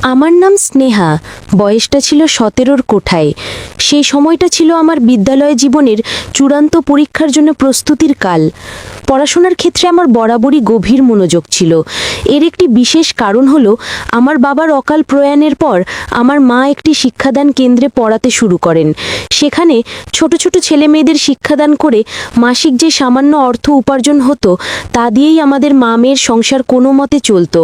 আমার নাম স্নেহা। বয়সটা ছিল 17-র কোঠায়। সেই সময়টা ছিল আমার বিদ্যালয় জীবনের চূড়ান্ত পরীক্ষার জন্য প্রস্তুতির কাল। পড়াশোনার ক্ষেত্রে আমার বরাবরই গভীর মনোযোগ ছিল। এর একটি বিশেষ কারণ হলো আমার বাবার অকাল প্রয়াণের পর আমার মা একটি শিক্ষাদান কেন্দ্রে পড়াতে শুরু করেন। সেখানে ছোট ছোট ছেলে মেয়েদের শিক্ষাদান করে মাসিক যে সামান্য অর্থ উপার্জন হতো তা দিয়েই আমাদের মা মেয়ের সংসার কোনো মতে চলতো।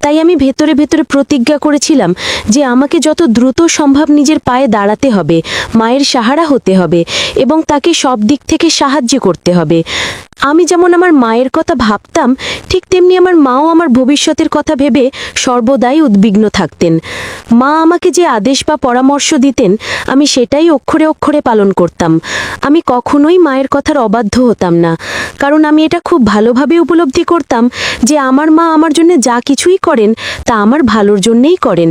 তাই আমি ভেতরে ভেতরে প্রতিজ্ঞা করেছিলাম যে আমাকে যত দ্রুত সম্ভব নিজের পায়ে দাঁড়াতে হবে, মায়ের সাহারা হতে হবে এবং তাকে সব দিক থেকে সাহায্য করতে হবে। আমি যেমন আমার মায়ের কথা ভাবতাম, ঠিক তেমনি আমার মাও আমার ভবিষ্যতের কথা ভেবে সর্বদাই উদ্বিগ্ন থাকতেন। মা আমাকে যে আদেশ বা পরামর্শ দিতেন আমি সেটাই অক্ষরে অক্ষরে পালন করতাম। আমি কখনোই মায়ের কথার অবাধ্য হতাম না, কারণ আমি এটা খুব ভালোভাবে উপলব্ধি করতাম যে আমার মা আমার জন্য যা কিছুই করেন তা আমার ভালোর জন্যেই করেন।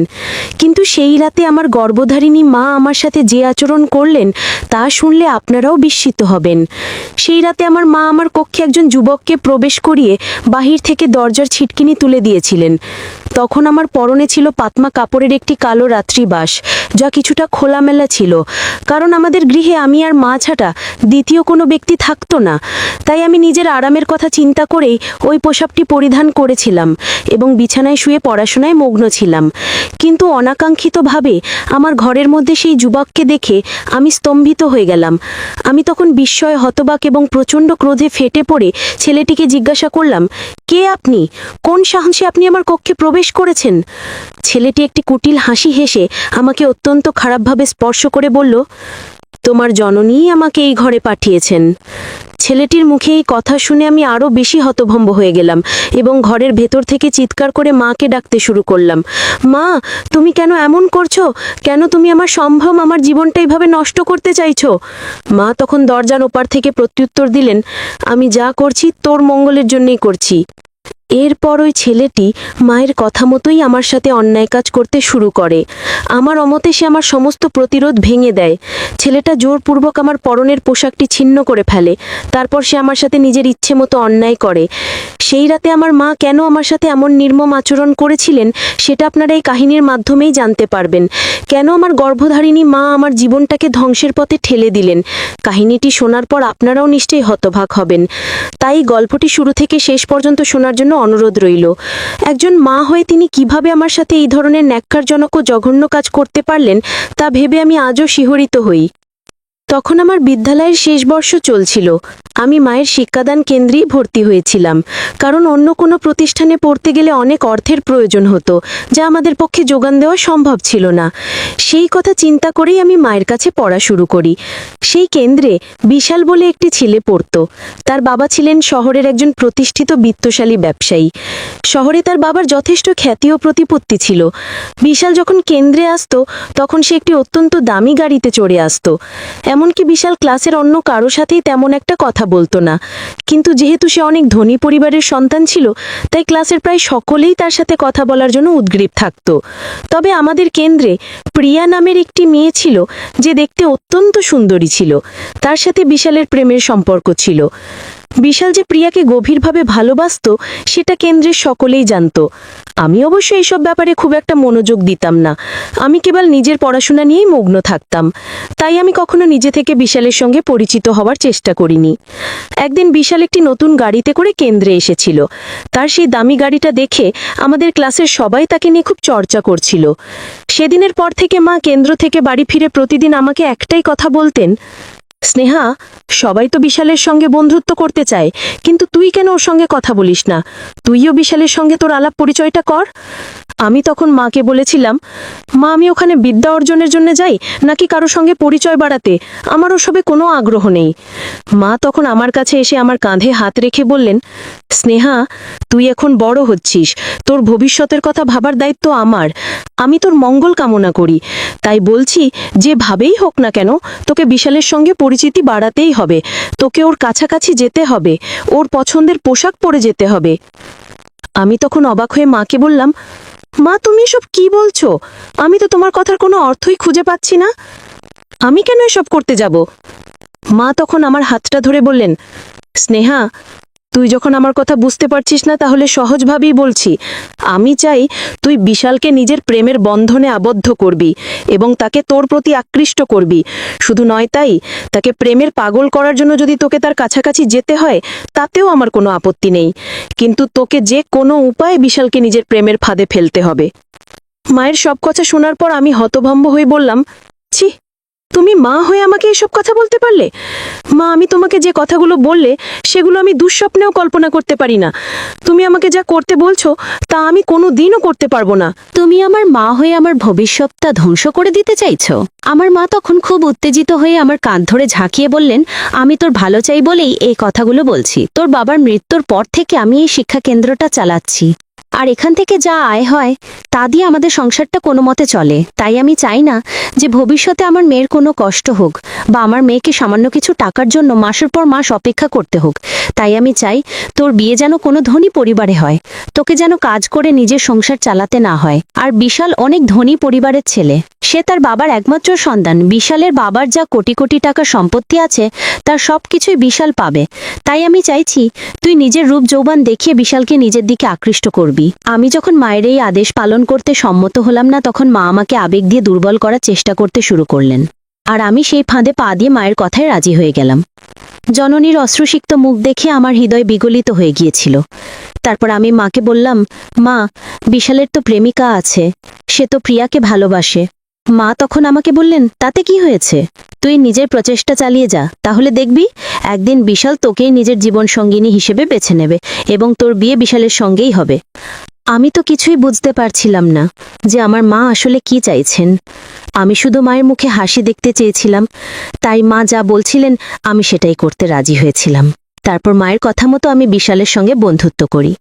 কিন্তু সেই রাতে আমার গর্ভধারিণী মা আমার সাথে যে আচরণ করলেন তা শুনলে আপনারাও বিস্মিত হবেন। সেই রাতে আমার মা আমার কক্ষে একজন যুবককে প্রবেশ করিয়ে বাহির থেকে দরজার ছিটকিনি তুলে দিয়েছিলেন। তখন আমার পরনে ছিল পাতমা কাপড়ের একটি কালো রাত্রিবাস, যা কিছুটা খোলামেলা ছিল, কারণ আমাদের গৃহে আমি আর মা ছাড়া দ্বিতীয় কোনো ব্যক্তি থাকতো না। তাই আমি নিজের আরামের কথা চিন্তা করেই ওই পোশাকটি পরিধান করেছিলাম এবং বিছানায় শুয়ে পড়াশোনায় মগ্ন ছিলাম। কিন্তু অনাকাঙ্ক্ষিতভাবে আমার ঘরের মধ্যে সেই যুবককে দেখে আমি স্তম্ভিত হয়ে গেলাম। আমি তখন বিস্ময়ে হতবাক এবং প্রচণ্ড ক্রোধে ফেটে পড়ে ছেলেটিকে জিজ্ঞাসা করলাম, কে আপনি? কোন সাহসে আপনি আমার কক্ষে প্রবেশ করেছেন? ছেলেটি একটি কুটিল হাসি হেসে আমাকে অত্যন্ত খারাপভাবে স্পর্শ করে বলল, তোমার জননীই আমাকে এই ঘরে পাঠিয়েছেন। ছেলেটির মুখে এই কথা শুনে আমি আরও বেশি হতভম্ব হয়ে গেলাম এবং ঘরের ভেতর থেকে চিৎকার করে মাকে ডাকতে শুরু করলাম, মা, তুমি কেন এমন করছো? কেন তুমি আমার সম্ভ্রম, আমার জীবনটা এইভাবে নষ্ট করতে চাইছো? মা তখন দরজার ওপার থেকে প্রত্যুত্তর দিলেন, আমি যা করছি তোর মঙ্গলের জন্যই করছি। এরপর ওই ছেলেটি মায়ের কথা মতোই আমার সাথে অন্যায় কাজ করতে শুরু করে। আমার অমতে সে আমার সমস্ত প্রতিরোধ ভেঙে দেয়। ছেলেটা জোরপূর্বক আমার পরনের পোশাকটি ছিন্ন করে ফেলে। তারপর সে আমার সাথে নিজের ইচ্ছে মতো অন্যায় করে। সেই রাতে আমার মা কেন আমার সাথে এমন নির্মম আচরণ করেছিলেন সেটা আপনারা এই কাহিনীর মাধ্যমেই জানতে পারবেন। কেন আমার গর্ভধারিণী মা আমার জীবনটাকে ধ্বংসের পথে ঠেলে দিলেন। কাহিনীটি শোনার পর আপনারাও নিশ্চয়ই হতবাক হবেন। তাই গল্পটি শুরু থেকে শেষ পর্যন্ত শোনার জন্য অনুরোধ রইল। একজন মা হয়ে তিনি কিভাবে আমার সাথে এই ধরনের ন্যাক্কারজনক ও জঘন্য কাজ করতে পারলেন তা ভেবে আমি আজও শিহরিত হই। তখন আমার বিদ্যালয়ের শেষ বর্ষ চলছিল। আমি মায়ের শিক্ষাদান কেন্দ্রেই ভর্তি হয়েছিলাম, কারণ অন্য কোনো প্রতিষ্ঠানে পড়তে গেলে অনেক অর্থের প্রয়োজন হতো, যা আমাদের পক্ষে যোগান দেওয়া সম্ভব ছিল না। সেই কথা চিন্তা করেই আমি মায়ের কাছে পড়া শুরু করি। সেই কেন্দ্রে বিশাল বলে একটি ছেলে পড়ত। তার বাবা ছিলেন শহরের একজন প্রতিষ্ঠিত বিত্তশালী ব্যবসায়ী। শহরে তার বাবার যথেষ্ট খ্যাতি ও প্রতিপত্তি ছিল। বিশাল যখন কেন্দ্রে আসতো তখন সে একটি অত্যন্ত দামি গাড়িতে চড়ে আসতো। এমনকি বিশাল ক্লাসের অন্য কারো সাথেই তেমন একটা কথা বলতো না। কিন্তু যেহেতু সে অনেক ধনী পরিবারের সন্তান ছিল, তাই ক্লাসের প্রায় সকলেই তার সাথে কথা বলার জন্য উদগ্রীব থাকত। তবে আমাদের কেন্দ্রে প্রিয়া নামের একটি মেয়ে ছিল, যে দেখতে অত্যন্ত সুন্দরী ছিল। তার সাথে বিশালের প্রেমের সম্পর্ক ছিল। বিশাল যে প্রিয়াকে গভীরভাবে ভালোবাসত সেটা কেন্দ্রের সকলেই জানত। আমি অবশ্য এইসব ব্যাপারে খুব একটা মনোযোগ দিতাম না। আমি কেবল নিজের পড়াশোনা নিয়েই মগ্ন থাকতাম। তাই আমি কখনো নিজে থেকে বিশালের সঙ্গে পরিচিত হওয়ার চেষ্টা করিনি। একদিন বিশাল একটি নতুন গাড়িতে করে কেন্দ্রে এসেছিল। তার সেই দামি গাড়িটা দেখে আমাদের ক্লাসের সবাই তাকে নিয়ে খুব চর্চা করছিল। সেদিনের পর থেকে মা কেন্দ্র থেকে বাড়ি ফিরে প্রতিদিন আমাকে একটাই কথা বলতেন, স্নেহা, সবাই তো বিশালের সঙ্গে বন্ধুত্ব করতে চায়, কিন্তু তুই কেন ওর সঙ্গে কথা বলিস না? তুইও বিশালের সঙ্গে তোর আলাপ পরিচয়টা কর। আমি তখন মাকে বলেছিলাম, মা, আমি ওখানে বিদ্যা অর্জনের জন্য যাই নাকি কারো সঙ্গে পরিচয় বাড়াতে? আমার ওসবে কোনো আগ্রহ নেই। মা তখন আমার কাছে এসে আমার কাঁধে হাত রেখে বললেন, স্নেহা, তুই এখন বড় হচ্ছিস, তোর ভবিষ্যতের কথা ভাবার দায়িত্ব আমার। আমি তোর মঙ্গল কামনা করি। তাই বলছি, যেভাবেই হোক না কেন তোকে বিশালের সঙ্গে পরিচিতি বাড়াতেই হবে। তোকে ওর কাছাকাছি যেতে হবে, ওর পছন্দের পোশাক পরে যেতে হবে। আমি তখন অবাক হয়ে মাকে বললাম, মা, তুমি এসব কি বলছো? আমি তো তোমার কথার কোনো অর্থই খুঁজে পাচ্ছি না। আমি কেন এসব করতে যাব? মা তখন আমার হাতটা ধরে বললেন, স্নেহা, তুই যখন আমার কথা বুঝতে পারছিস না তাহলে সহজভাবেই বলছি। আমি চাই তুই বিশালকে নিজের প্রেমের বন্ধনে আবদ্ধ করবি এবং তাকে তোর প্রতি আকৃষ্ট করবি। শুধু নয় তাই, তাকে প্রেমের পাগল করার জন্য যদি তোকে তার কাছাকাছি যেতে হয় তাতেও আমার কোনো আপত্তি নেই, কিন্তু তোকে যে কোনো উপায়ে বিশালকে নিজের প্রেমের ফাঁদে ফেলতে হবে। মায়ের সব কথা শোনার পর আমি হতভম্ব হয়ে বললাম, ছি, তুমি মা হয়ে আমাকে এসব কথা বলতে পারলে? মা, আমি তোমাকে যে কথাগুলো বললে সেগুলো আমি দুঃস্বপ্নেও কল্পনা করতে পারি না। তুমি আমাকে যা করতে বলছো তা আমি কোনো দিনও করতে পারবো না। তুমি আমার মা হয়ে আমার ভবিষ্যৎটা ধ্বংস করে দিতে চাইছো? আমার মা তখন খুব উত্তেজিত হয়ে আমার কাঁধ ধরে ঝাঁকিয়ে বললেন, আমি তোর ভালো চাই বলেই এই কথাগুলো বলছি। তোর বাবার মৃত্যুর পর থেকে আমি এই শিক্ষা কেন্দ্রটা চালাচ্ছি, আর এখান থেকে যা আয় হয় তা দিয়ে আমাদের সংসারটা কোনো মতে চলে। তাই আমি চাই না যে ভবিষ্যতে আমার মেয়ের কোনো কষ্ট হোক বা আমার মেয়েকে সামান্য কিছু টাকার জন্য মাসের পর মাস অপেক্ষা করতে হোক। তাই আমি চাই তোর বিয়ে যেন কোনো ধনী পরিবারে হয়, তোকে যেন কাজ করে নিজের সংসার চালাতে না হয়। আর বিশাল অনেক ধনী পরিবারের ছেলে, সে তার বাবার একমাত্র সন্তান। বিশালের বাবার যা কোটি কোটি টাকা সম্পত্তি আছে তার সব কিছুই বিশাল পাবে। তাই আমি চাইছি তুই নিজের রূপ যৌবন দেখিয়ে বিশালকে নিজের দিকে আকৃষ্ট করবি। আমি যখন মায়ের এই আদেশ পালন করতে সম্মত হলাম না, তখন মা আমাকে আবেগ দিয়ে দুর্বল করার চেষ্টা করতে শুরু করলেন, আর আমি সেই ফাঁদে পা দিয়ে মায়ের কথায় রাজি হয়ে গেলাম। জননীর অশ্রুসিক্ত মুখ দেখে আমার হৃদয় বিগলিত হয়ে গিয়েছিল। তারপর আমি মাকে বললাম, মা, বিশালের তো প্রেমিকা আছে, সে তো প্রিয়াকে ভালোবাসে। মা তখন আমাকে বললেন, তাতে কি হয়েছে? তুই নিজের প্রচেষ্টা চালিয়ে যা, তাহলে দেখবি একদিন বিশাল তোকেই নিজের জীবন সঙ্গিনী হিসেবে বেছে নেবে এবং তোর বিয়ে বিশালের সঙ্গেই হবে। আমি তো কিছুই বুঝতে পারছিলাম না যে আমার মা আসলে কি চাইছেন। আমি শুধু মায়ের মুখে হাসি দেখতে চেয়েছিলাম, তাই মা যা বলছিলেন আমি সেটাই করতে রাজি হয়েছিলাম। তারপর মায়ের কথা মতো আমি বিশালের সঙ্গে বন্ধুত্ব করি।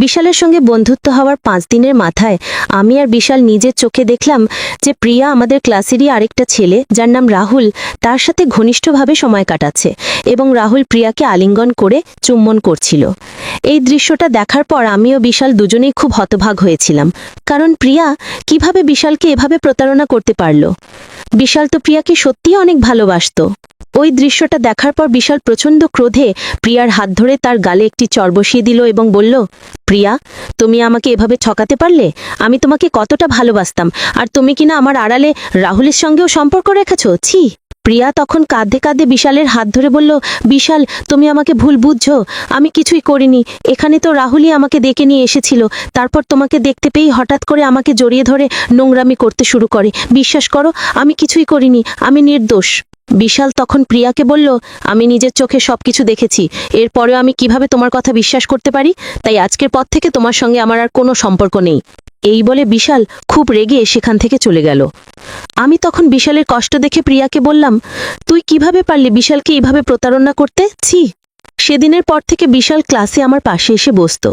বিশালের সঙ্গে বন্ধুত্ব হওয়ার 5 দিনের মাথায় আমি আর বিশাল নিজের চোখে দেখলাম যে প্রিয়া আমাদের ক্লাসেরই আরেকটা ছেলে, যার নাম রাহুল, তার সাথে ঘনিষ্ঠভাবে সময় কাটাচ্ছে এবং রাহুল প্রিয়াকে আলিঙ্গন করে চুম্বন করছিল। এই দৃশ্যটা দেখার পর আমি ও বিশাল দুজনেই খুব হতভাগ হয়েছিলাম, কারণ প্রিয়া কিভাবে বিশালকে এভাবে প্রতারণা করতে পারল? বিশাল তো প্রিয়াকে সত্যিই অনেক ভালোবাসতো। ওই দৃশ্যটা দেখার পর বিশাল প্রচণ্ড ক্রোধে প্রিয়ার হাত ধরে তার গালে একটি চড় বসিয়ে দিল এবং বলল, প্রিয়া, তুমি আমাকে এভাবে ঠকাতে পারলে? আমি তোমাকে কতটা ভালোবাসতাম, আর তুমি কিনা আমার আড়ালে রাহুলের সঙ্গেও সম্পর্ক রেখেছ। ছি! প্রিয়া তখন কাঁদে কাঁদে বিশালের হাত ধরে বলল, বিশাল, তুমি আমাকে ভুল বুঝছো, আমি কিছুই করিনি। এখানে তো রাহুলই আমাকে ডেকে নিয়ে এসেছিল, তারপর তোমাকে দেখতে পেয়েই হঠাৎ করে আমাকে জড়িয়ে ধরে নোংরামি করতে শুরু করে। বিশ্বাস করো, আমি কিছুই করিনি, আমি নির্দোষ। বিশাল তখন প্রিয়াকে বলল, আমি নিজের চোখে সবকিছু দেখেছি, এরপরেও আমি কিভাবে তোমার কথা বিশ্বাস করতে পারি? তাই আজকের পর থেকে তোমার সঙ্গে আমার আর কোনো সম্পর্ক নেই। এই বলে বিশাল খুব রেগে সেখান থেকে চলে গেল। আমি তখন বিশালের কষ্ট দেখে প্রিয়াকে বললাম, তুই কিভাবে পারলি বিশালকে এইভাবে প্রতারণা করতে? ছি! সেদিনের পর থেকে বিশাল ক্লাসে আমার পাশে এসে বসতো,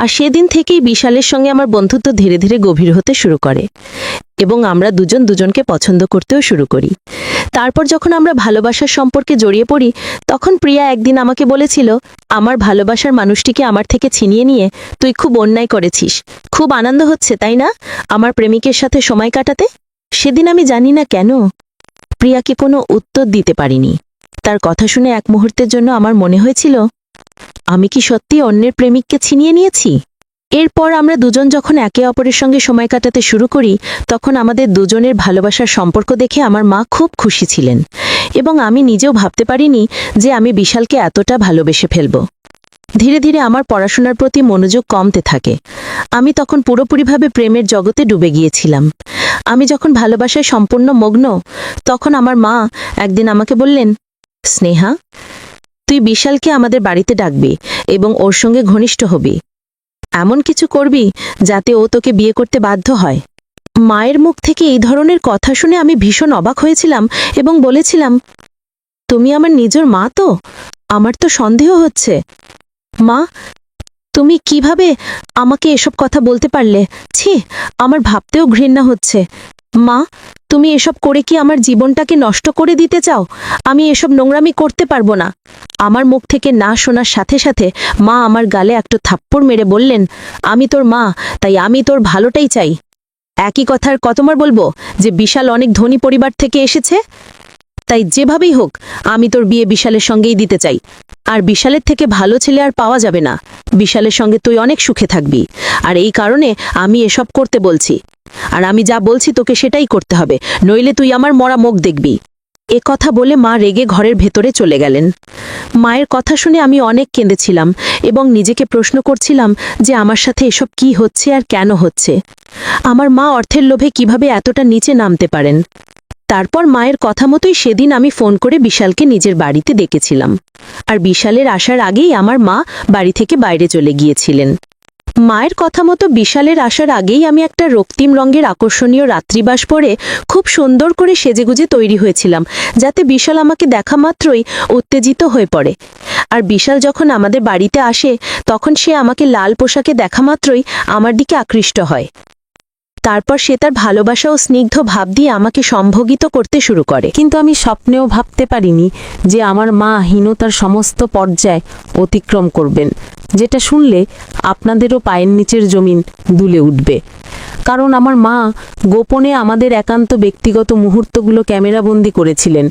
আর সেদিন থেকেই বিশালের সঙ্গে আমার বন্ধুত্ব ধীরে ধীরে গভীর হতে শুরু করে এবং আমরা দুজন দুজনকে পছন্দ করতেও শুরু করি। তারপর যখন আমরা ভালোবাসার সম্পর্কে জড়িয়ে পড়ি, তখন প্রিয়া একদিন আমাকে বলেছিল, আমার ভালোবাসার মানুষটিকে আমার থেকে ছিনিয়ে নিয়ে তুই খুব অন্যায় করেছিস। খুব আনন্দ হচ্ছে, তাই না, আমার প্রেমিকের সাথে সময় কাটাতে? সেদিন আমি জানি না কেন প্রিয়াকে কোনো উত্তর দিতে পারিনি। তার কথা শুনে এক মুহূর্তের জন্য আমার মনে হয়েছিল, আমি কি সত্যি অন্যের প্রেমিককে ছিনিয়ে নিয়েছি? এরপর আমরা দুজন যখন একে অপরের সঙ্গে সময় কাটাতে শুরু করি, তখন আমাদের দুজনের ভালোবাসার সম্পর্ক দেখে আমার মা খুব খুশি ছিলেন এবং আমি নিজেও ভাবতে পারিনি যে আমি বিশালকে এতটা ভালোবেসে ফেলব। ধীরে ধীরে আমার পড়াশোনার প্রতি মনোযোগ কমতে থাকে। আমি তখন পুরোপুরিভাবে প্রেমের জগতে ডুবে গিয়েছিলাম। আমি যখন ভালোবাসায় সম্পূর্ণ মগ্ন, তখন আমার মা একদিন আমাকে বললেন, স্নেহা, তুই বিশালকে আমাদের বাড়িতে ডাকবি এবং ওর সঙ্গে ঘনিষ্ঠ হবি। এমন কিছু করবি যাতে ও তোকে বিয়ে করতে বাধ্য হয়। মায়ের মুখ থেকে এই ধরনের কথা শুনে আমি ভীষণ অবাক হয়েছিলাম এবং বলেছিলাম, তুমি আমার নিজের মা তো? আমার তো সন্দেহ হচ্ছে। মা, তুমি কিভাবে আমাকে এসব কথা বলতে পারলে? ছি, আমার ভাবতেও ঘৃণা হচ্ছে। মা, তুমি এসব করে কি আমার জীবনটাকে নষ্ট করে দিতে চাও? আমি এসব নোংরামি করতে পারবো না। আমার মুখ থেকে না শোনার সাথে সাথে মা আমার গালে একটা থাপ্পড় মেরে বললেন, আমি তোর মা, তাই আমি তোর ভালোটাই চাই। একই কথার কতবার বলবো যে বিশাল অনেক ধনী পরিবার থেকে এসেছে? তাই যেভাবেই হোক আমি তোর বিয়ে বিশালের সঙ্গেই দিতে চাই। আর বিশালের থেকে ভালো ছেলে আর পাওয়া যাবে না। বিশালের সঙ্গে তুই অনেক সুখে থাকবি। আর এই কারণে আমি এসব করতে বলছি। আর আমি যা বলছি তোকে সেটাই করতে হবে, নইলে তুই আমার মরা মুখ দেখবি। এ কথা বলে মা রেগে ঘরের ভেতরে চলে গেলেন। মায়ের কথা শুনে আমি অনেক কেঁদেছিলাম এবং নিজেকে প্রশ্ন করছিলাম যে আমার সাথে এসব কি হচ্ছে আর কেন হচ্ছে। আমার মা অর্থের লোভে কিভাবে এতটা নিচে নামতে পারেন। তারপর মায়ের কথা মতোই সেদিন আমি ফোন করে বিশালকে নিজের বাড়িতে ডেকেছিলাম। আর বিশালের আসার আগেই আমার মা বাড়ি থেকে বাইরে চলে গিয়েছিলেন। মায়ের কথা মতো বিশালের আসার আগেই আমি একটা রক্তিম রঙের আকর্ষণীয় রাত্রিবাস পরে খুব সুন্দর করে সেজেগুজে তৈরি হয়েছিলাম, যাতে বিশাল আমাকে দেখা মাত্রই উত্তেজিত হয়ে পড়ে। আর বিশাল যখন আমাদের বাড়িতে আসে তখন সে আমাকে লাল পোশাকে দেখা মাত্রই আমার দিকে আকৃষ্ট হয়। তারপর সে তার ভালোবাসা ও স্নিগ্ধ ভাব দিয়ে আমাকে সম্ভোগিত করতে শুরু করে। কিন্তু আমি স্বপ্নেও ভাবতে পারিনি যে আমার মা হীনতার সমস্ত পর্যায় অতিক্রম করবেন, যেটা শুনলে আপনাদেরও পায়ের নিচের জমিন দুলে উঠবে। কারণ আমার মা গোপনে আমাদের একান্ত ব্যক্তিগত মুহূর্তগুলো ক্যামেরাবন্দি করেছিলেন,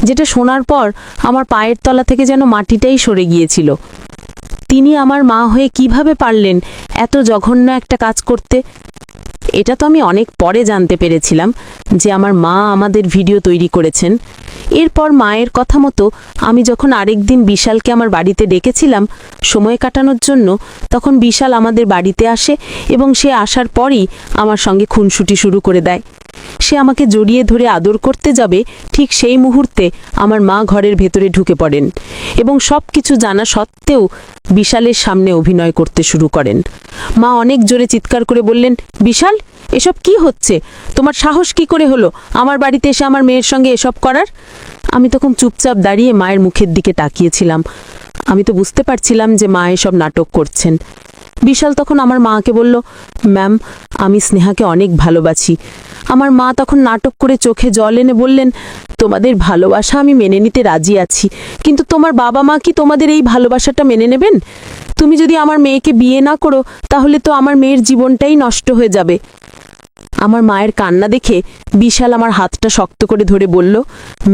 যেটা শোনার পর আমার পায়ের তলা থেকে যেন মাটিটাই সরে গিয়েছিল। তিনি আমার মা হয়ে কিভাবে পারলেন এত জঘন্য একটা কাজ করতে? এটা তো আমি অনেক পরে জানতে পেরেছিলাম যে আমার মা আমাদের ভিডিও তৈরি করেছেন। এরপর মায়ের কথা মতো আমি যখন আরেকদিন বিশালকে আমার বাড়িতে ডেকেছিলাম সময় কাটানোর জন্য, তখন বিশাল আমাদের বাড়িতে আসে এবং সে আসার পরই আমার সঙ্গে খুনসুটি শুরু করে দেয়। সে আমাকে জড়িয়ে ধরে আদর করতে যাবে, ঠিক সেই মুহূর্তে আমার মা ঘরের ভেতরে ঢুকে পড়েন এবং সব কিছু জানা সত্ত্বেও বিশালের সামনে অভিনয় করতে শুরু করেন। মা অনেক জোরে চিৎকার করে বললেন, বিশাল, এসব কি হচ্ছে? তোমার সাহস কি করে হলো আমার বাড়িতে এসে আমার মেয়ের সঙ্গে এসব করার? আমি তখন চুপচাপ দাঁড়িয়ে মায়ের মুখের দিকে তাকিয়েছিলাম। আমি তো বুঝতে পারছিলাম যে মা এসব নাটক করছেন। বিশাল তখন আমার মাকে বলল, ম্যাম, আমি স্নেহাকে অনেক ভালোবাসি। আমার মা তখন নাটক করে চোখে জল এনে বললেন, তোমাদের ভালোবাসা আমি মেনে নিতে রাজি আছি, কিন্তু তোমার বাবা মা কি তোমাদের এই ভালোবাসাটা মেনে নেবেন? তুমি যদি আমার মেয়েকে বিয়ে না করো তাহলে তো আমার মেয়ের জীবনটাই নষ্ট হয়ে যাবে। আমার মায়ের কান্না দেখে বিশাল আমার হাতটা শক্ত করে ধরে বলল,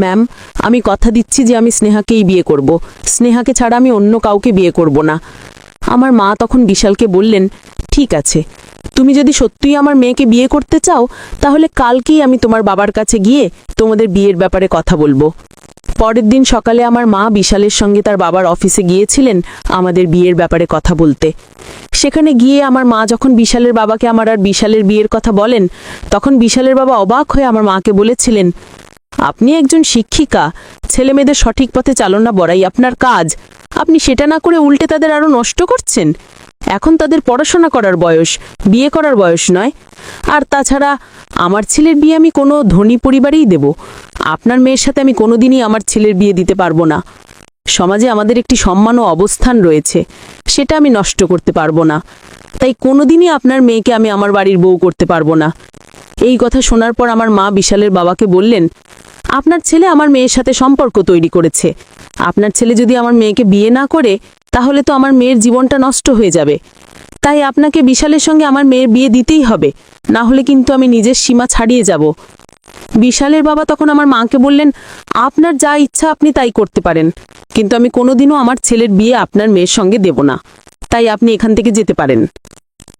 ম্যাম, আমি কথা দিচ্ছি যে আমি স্নেহাকেই বিয়ে করব। স্নেহাকে ছাড়া আমি অন্য কাউকে বিয়ে করব না। আমার মা তখন বিশালকে বললেন, ঠিক আছে, তুমি যদি সত্যিই আমার মেয়েকে বিয়ে করতে চাও তাহলে কালকেই আমি তোমার বাবার কাছে গিয়ে তোমাদের বিয়ের ব্যাপারে কথা বলবো। পরের দিন সকালে আমার মা বিশালের সঙ্গে তার বাবার অফিসে গিয়েছিলেন আমাদের বিয়ের ব্যাপারে কথা বলতে। সেখানে গিয়ে আমার মা যখন বিশালের বাবাকে আমার আর বিশালের বিয়ের কথা বলেন, তখন বিশালের বাবা অবাক হয়ে আমার মাকে বলেছিলেন, আপনি একজন শিক্ষিকা, ছেলেমেয়েদের সঠিক পথে চালনা বড়াই আপনার কাজ, আপনি সেটা না করে উল্টে তাদের আরও নষ্ট করছেন। এখন তাদের পড়াশোনা করার বয়স, বিয়ে করার বয়স নয়। আর তাছাড়া আমার ছেলের বিয়ে আমি কোনো ধনী পরিবারেই দেব। আপনার মেয়ের সাথে আমি কোনোদিনই আমার ছেলের বিয়ে দিতে পারবো না। সমাজে আমাদের একটি সম্মান ও অবস্থান রয়েছে, সেটা আমি নষ্ট করতে পারবো না। তাই কোনোদিনই আপনার মেয়েকে আমি আমার বাড়ির বউ করতে পারবো না। এই কথা শোনার পর আমার মা বিশালের বাবাকে বললেন, আপনার ছেলে আমার মেয়ের সাথে সম্পর্ক তৈরি করেছে। আপনার ছেলে যদি আমার মেয়েকে বিয়ে না করে তাহলে তো আমার মেয়ের জীবনটা নষ্ট হয়ে যাবে। তাই আপনাকে বিশালের সঙ্গে আমার মেয়ের বিয়ে দিতেই হবে, না হলে কিন্তু আমি নিজের সীমা ছাড়িয়ে যাব। বিশালের বাবা তখন আমার মাকে বললেন, আপনার যা ইচ্ছা আপনি তাই করতে পারেন, কিন্তু আমি কোনোদিনও আমার ছেলের বিয়ে আপনার মেয়ের সঙ্গে দেব না। তাই আপনি এখান থেকে যেতে পারেন।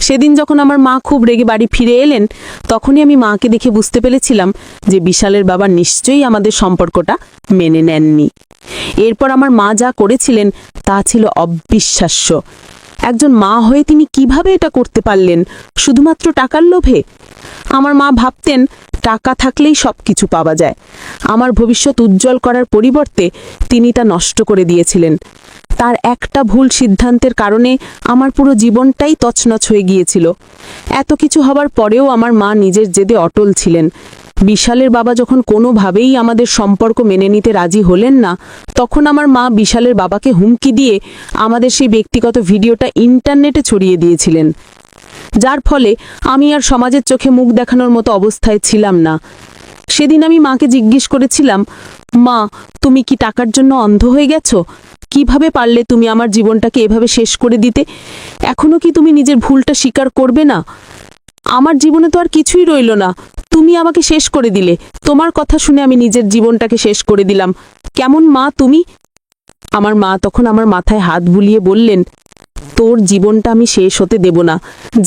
সেদিন যখন আমার মা খুব রেগে বাড়ি ফিরে এলেন, তখনই আমি মাকে দেখে বুঝতে পেরেছিলাম যে বিশালের বাবা নিশ্চয়ই আমাদের সম্পর্কটা মেনে নেননি। এরপর আমার মা যা করেছিলেন তা ছিল অবিশ্বাস্য। একজন মা হয়ে তিনি কিভাবে এটা করতে পারলেন? শুধুমাত্র টাকার লোভে? আমার মা ভাবতেন টাকা থাকলেই সব কিছু পাওয়া যায়। আমার ভবিষ্যৎ উজ্জ্বল করার পরিবর্তে তিনি তা নষ্ট করে দিয়েছিলেন। তার একটা ভুল সিদ্ধান্তের কারণে আমার পুরো জীবনটাই তছনছ হয়ে গিয়েছিল। এত কিছু হবার পরেও আমার মা নিজের জেদে অটল ছিলেন। বিশালের বাবা যখন কোনোভাবেই আমাদের সম্পর্ক মেনে নিতে রাজি হলেন না, তখন আমার মা বিশালের বাবাকে হুমকি দিয়ে আমাদের সেই ব্যক্তিগত ভিডিওটা ইন্টারনেটে ছড়িয়ে দিয়েছিলেন, যার ফলে আমি আর সমাজের চোখে মুখ দেখানোর মতো অবস্থায় ছিলাম না। সেদিন আমি মাকে জিজ্ঞেস করেছিলাম, মা, তুমি কি টাকার জন্য অন্ধ হয়ে গেছো? কিভাবে পারলে তুমি আমার জীবনটাকে এভাবে শেষ করে দিতে? এখনো কি তুমি নিজের ভুলটা স্বীকার করবে না? আমার জীবনে তো আর কিছুই রইল না, তুমি আমাকে শেষ করে দিলে। তোমার কথা শুনে আমি নিজের জীবনটাকে শেষ করে দিলাম। কেমন মা তুমি? আমার মা তখন আমার মাথায় হাত বুলিয়ে বললেন, তোর জীবনটা আমি শেষ হতে দেব না,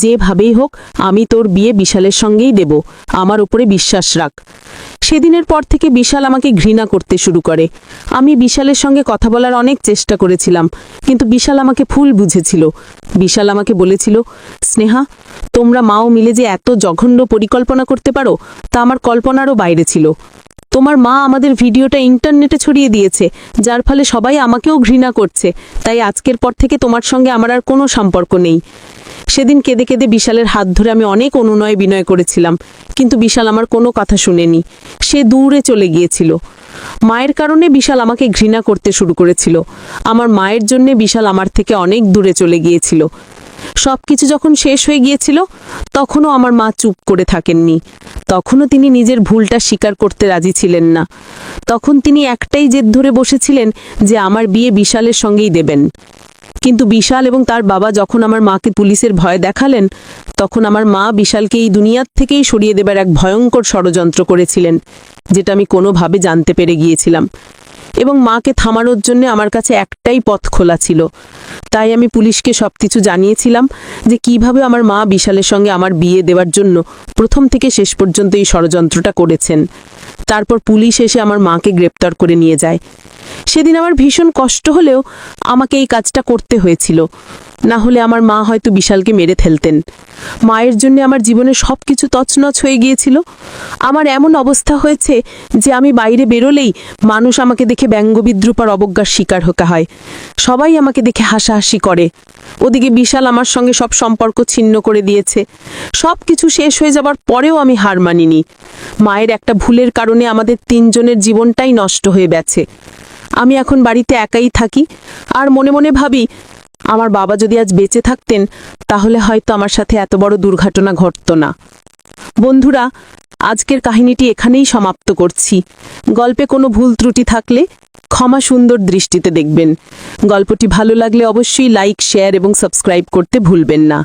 যেভাবেই হোক আমি তোর বিয়ে বিশালের সঙ্গেই দেব, আমার উপরে বিশ্বাস রাখ। সেদিনের পর থেকে বিশাল আমাকে ঘৃণা করতে শুরু করে। আমি বিশালের সঙ্গে কথা বলার অনেক চেষ্টা করেছিলাম, কিন্তু বিশাল আমাকে ভুল বুঝেছিল। বিশাল আমাকে বলেছিল, স্নেহা, তোমরা মাও মিলে যে এত জঘন্য পরিকল্পনা করতে পারো তা আমার কল্পনারও বাইরে ছিল। তোমার মা আমাদের ভিডিওটা ইন্টারনেটে ছড়িয়ে দিয়েছে, যার ফলে সবাই আমাকেও ঘৃণা করছে। তাই আজকের পর থেকে তোমার সঙ্গে আমার আর কোনো সম্পর্ক নেই। সেদিন কেঁদে কেঁদে বিশালের হাত ধরে আমি অনেক অনুনয় বিনয় করেছিলাম, কিন্তু বিশাল আমার কোনো কথা শুনেনি। সে দূরে চলে গিয়েছিল। মায়ের কারণে বিশাল আমাকে ঘৃণা করতে শুরু করেছিল। আমার মায়ের জন্যে বিশাল আমার থেকে অনেক দূরে চলে গিয়েছিল। সবকিছু যখন শেষ হয়ে গিয়েছিল, তখনও আমার মা চুপ করে থাকেননি। তখনও তিনি নিজের ভুলটা স্বীকার করতে রাজি ছিলেন না। তখন তিনি একটাই জেদ ধরে বসেছিলেন যে আমার বিয়ে বিশালের সঙ্গেই দেবেন। কিন্তু বিশাল এবং তার বাবা যখন আমার মাকে পুলিশের ভয় দেখালেন, তখন আমার মা বিশালকে এই দুনিয়ার থেকেই সরিয়ে দেবার এক ভয়ঙ্কর ষড়যন্ত্র করেছিলেন, যেটা আমি কোনোভাবে জানতে পেরে গিয়েছিলাম। এবং মাকে থামানোর জন্য আমার কাছে একটাই পথ খোলা ছিল। তাই আমি পুলিশকে সবকিছু জানিয়েছিলাম যে কিভাবে আমার মা বিশালের সঙ্গে আমার বিয়ে দেওয়ার জন্য প্রথম থেকে শেষ পর্যন্ত এই ষড়যন্ত্রটা করেছেন। তারপর পুলিশ এসে আমার মাকে গ্রেপ্তার করে নিয়ে যায়। সেদিন আমার ভীষণ কষ্ট হলেও আমাকে এই কাজটা করতে হয়েছিল, না হলে আমার মা হয়তো বিশালকে মেরে ফেলতেন। মায়ের জন্য আমার জীবনে সব কিছু তছনছ হয়ে গিয়েছিল। আমার এমন অবস্থা হয়েছে যে আমি বাইরে বেরোলেই মানুষ আমাকে দেখে ব্যঙ্গবিদ্রুপ আর অবজ্ঞার শিকার হতে হয়। সবাই আমাকে দেখে হাসাহাসি করে। ওদিকে বিশাল আমার সঙ্গে সব সম্পর্ক ছিন্ন করে দিয়েছে। সব কিছু শেষ হয়ে যাবার পরেও আমি হার মানিনি। মায়ের একটা ভুলের কারণে আমাদের তিনজনের জীবনটাই নষ্ট হয়ে গেছে। আমি এখন বাড়িতে একাই থাকি আর মনে মনে ভাবি, আমার বাবা যদি আজ বেঁচে থাকতেন তাহলে হয়তো আমার সাথে এত বড় দুর্ঘটনা ঘটতো না। বন্ধুরা, আজকের কাহিনীটি এখানেই সমাপ্ত করছি। গল্পে কোনো ভুল ত্রুটি থাকলে ক্ষমা সুন্দর দৃষ্টিতে দেখবেন। গল্পটি ভালো লাগলে অবশ্যই লাইক, শেয়ার এবং সাবস্ক্রাইব করতে ভুলবেন না।